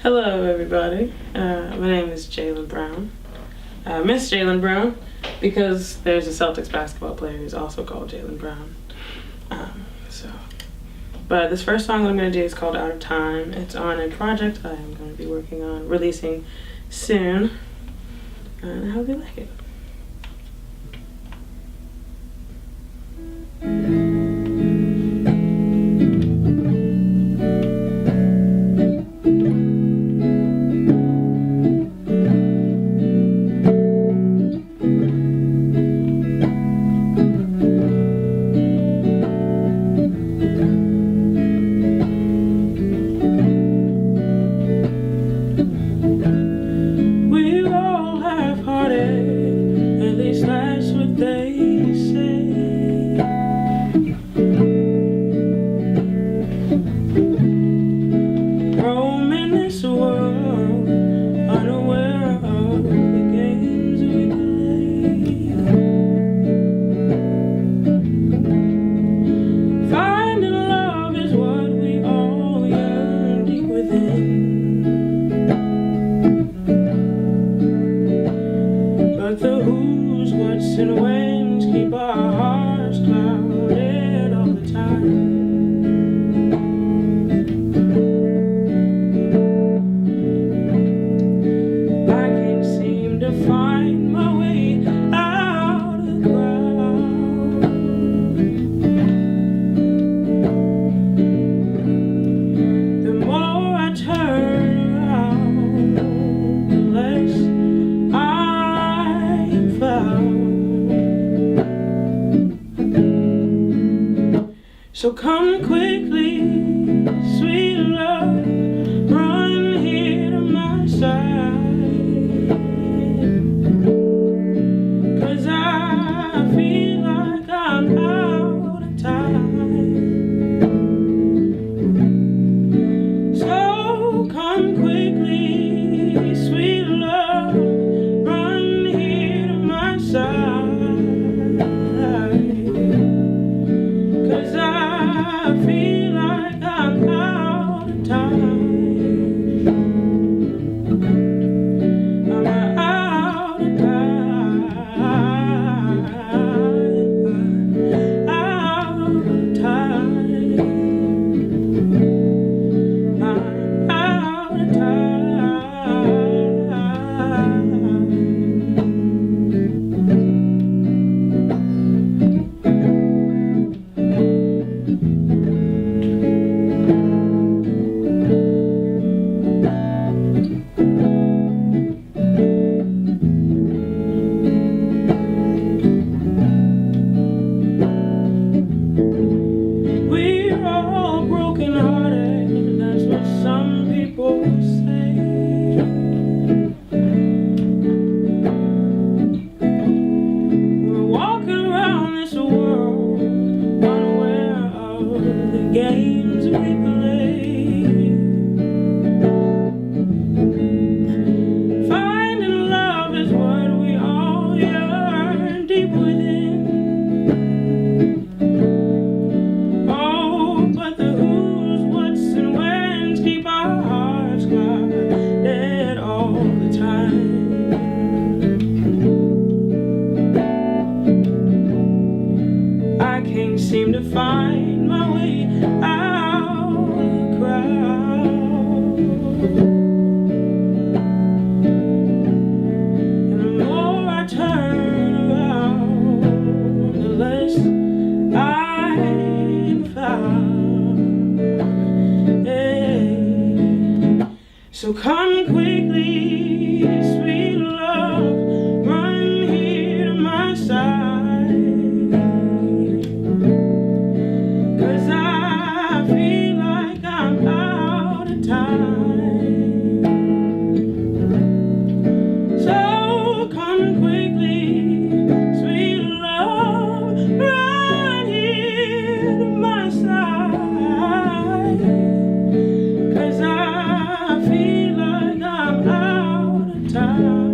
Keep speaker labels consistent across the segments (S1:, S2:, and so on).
S1: Hello, everybody. My name is Jaylin Brown. Miss Jaylin Brown, because there's a Celtics basketball player who's also called Jaylin Brown. But this first song that I'm going to do is called Out of Time. It's on a project I am going to be working on releasing soon. And I hope you like it. And winds keep our hearts clouded all the time. I can't seem to find my way out of the crowd. The more I turn around, the less I'm found. So come quickly, sweet love, run here to my side, 'cause I feel like I'm out of time. So come quickly, sweet love, run here to my side, 'cause I feel like I'm out of time. I'm out of time. Out of time. I'm out of games we play. Finding love is what we all yearn deep within. Oh, but the who's, what's, and when's keep our hearts clouded all the time. I can't seem to find my way out of the crowd. And the more I turn around, the less I'm found. Hey. So come quickly, sweet love, run here to my side. Time.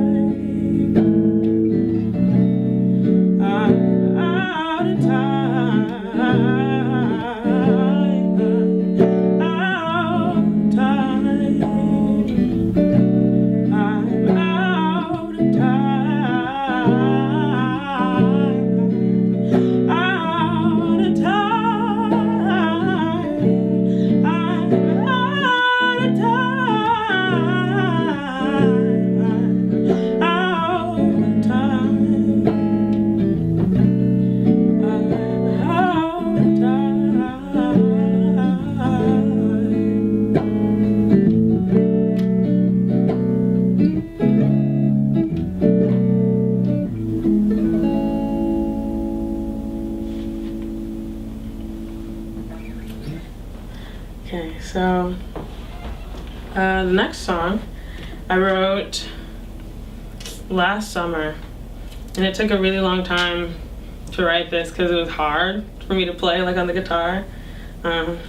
S1: next song I wrote last summer, and it took a really long time to write this because it was hard for me to play like on the guitar. And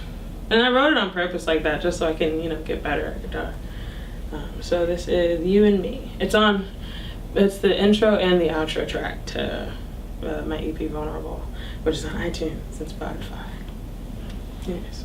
S1: I wrote it on purpose like that just so I can, get better at guitar. So this is You and Me. It's the intro and the outro track to my EP Vulnerable, which is on iTunes and Spotify. Yes.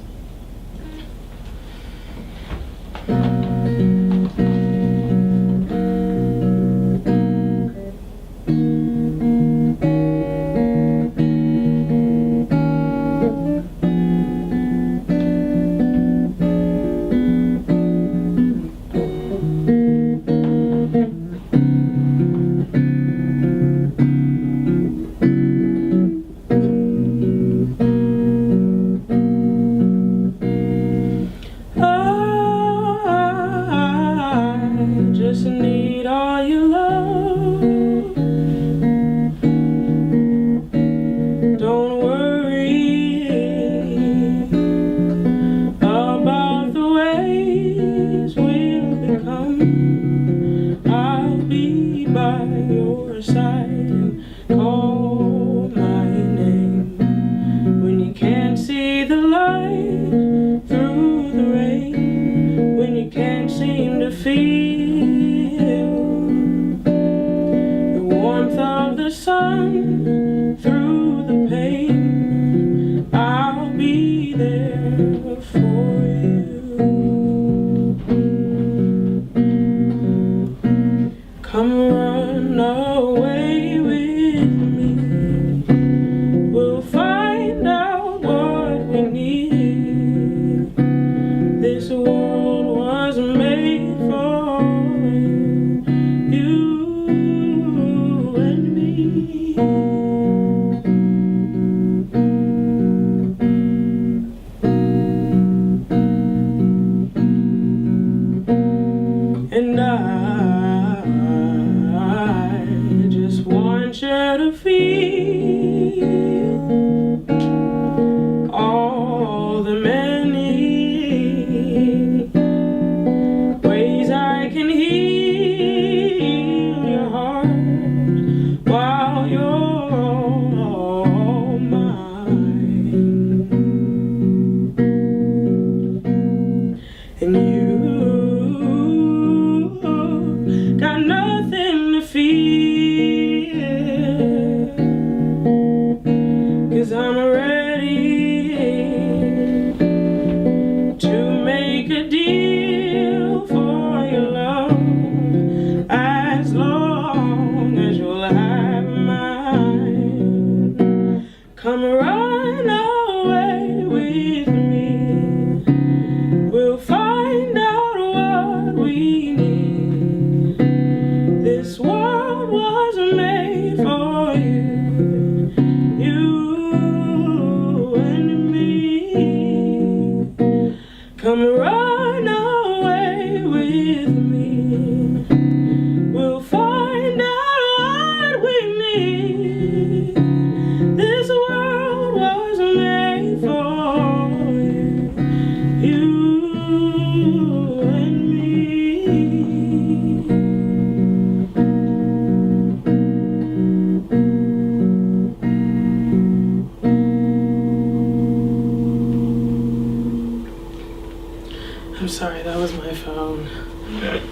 S1: I'm sorry, that was my phone.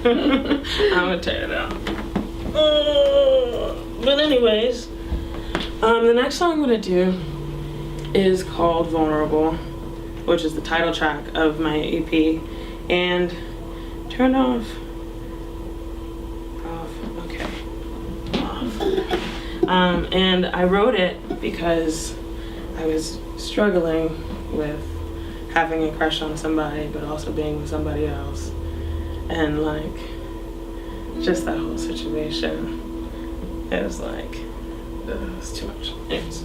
S1: I'm gonna tear it out. But anyways, the next song I'm gonna do is called Vulnerable, which is the title track of my EP. And turn off. Okay. And I wrote it because I was struggling with having a crush on somebody, but also being with somebody else. And just that whole situation. It was it was too much. Anyways.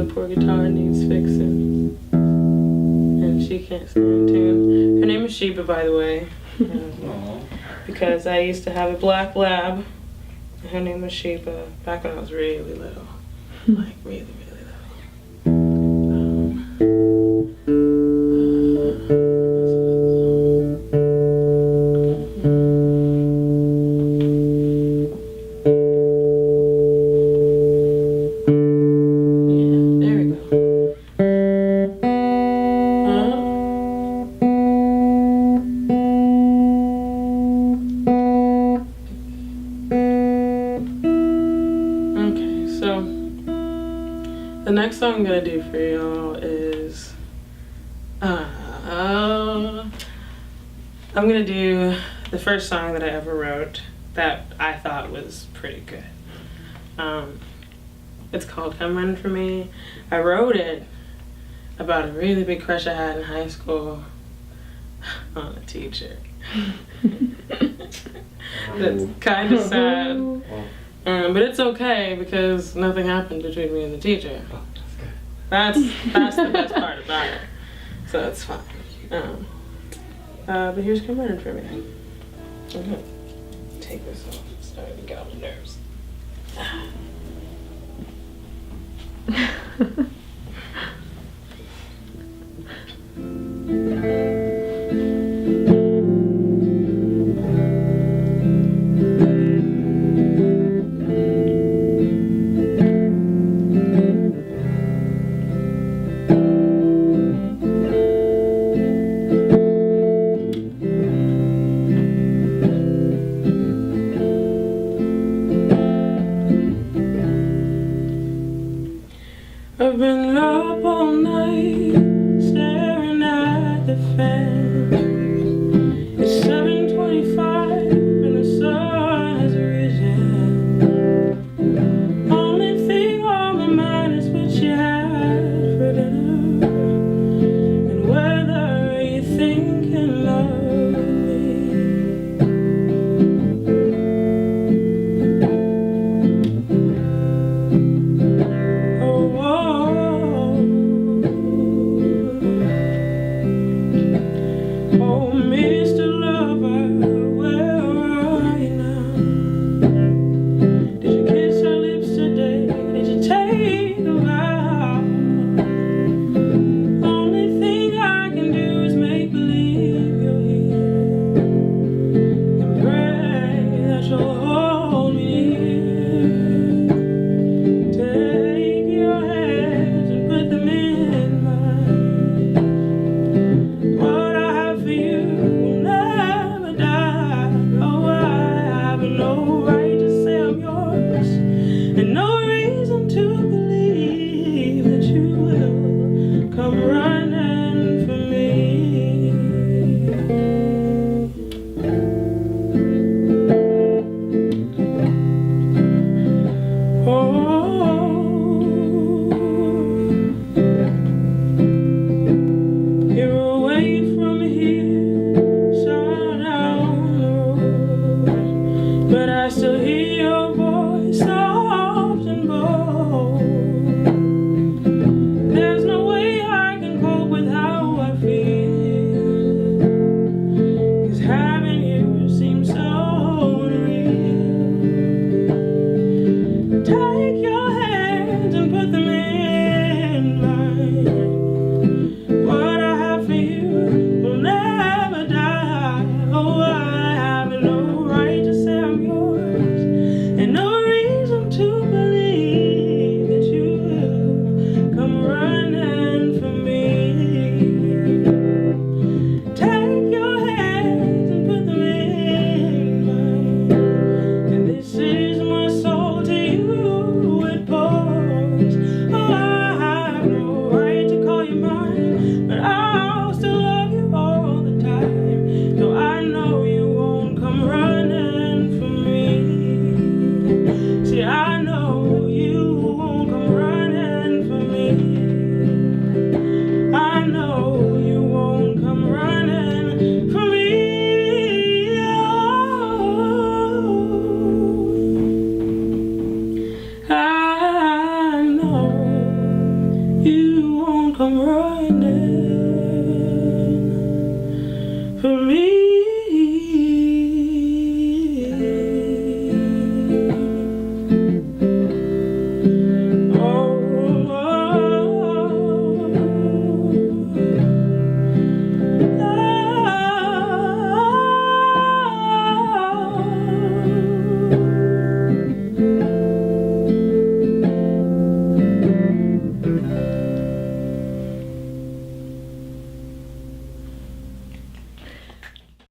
S1: poor guitar needs fixing. And she can't stay in tune. Her name is Sheba, by the way. Because I used to have a black lab. And her name was Sheba back when I was really little. Like, really, really the next song I'm gonna do for y'all is I'm gonna do the first song that I ever wrote that I thought was pretty good. It's called "Come Run For Me." I wrote it about a really big crush I had in high school on a teacher. That's kind of sad. But it's okay because nothing happened between me and the teacher. That's the best part about it. So it's fine. But here's "Come Running For Me." I'm gonna take this off. It's starting to get on my nerves. I've been up all night, staring at the fan. It's 7:25 and the sun has risen. Only thing on my mind is what you had for dinner, and whether you thinking of me. This is my soul to you. I'm running.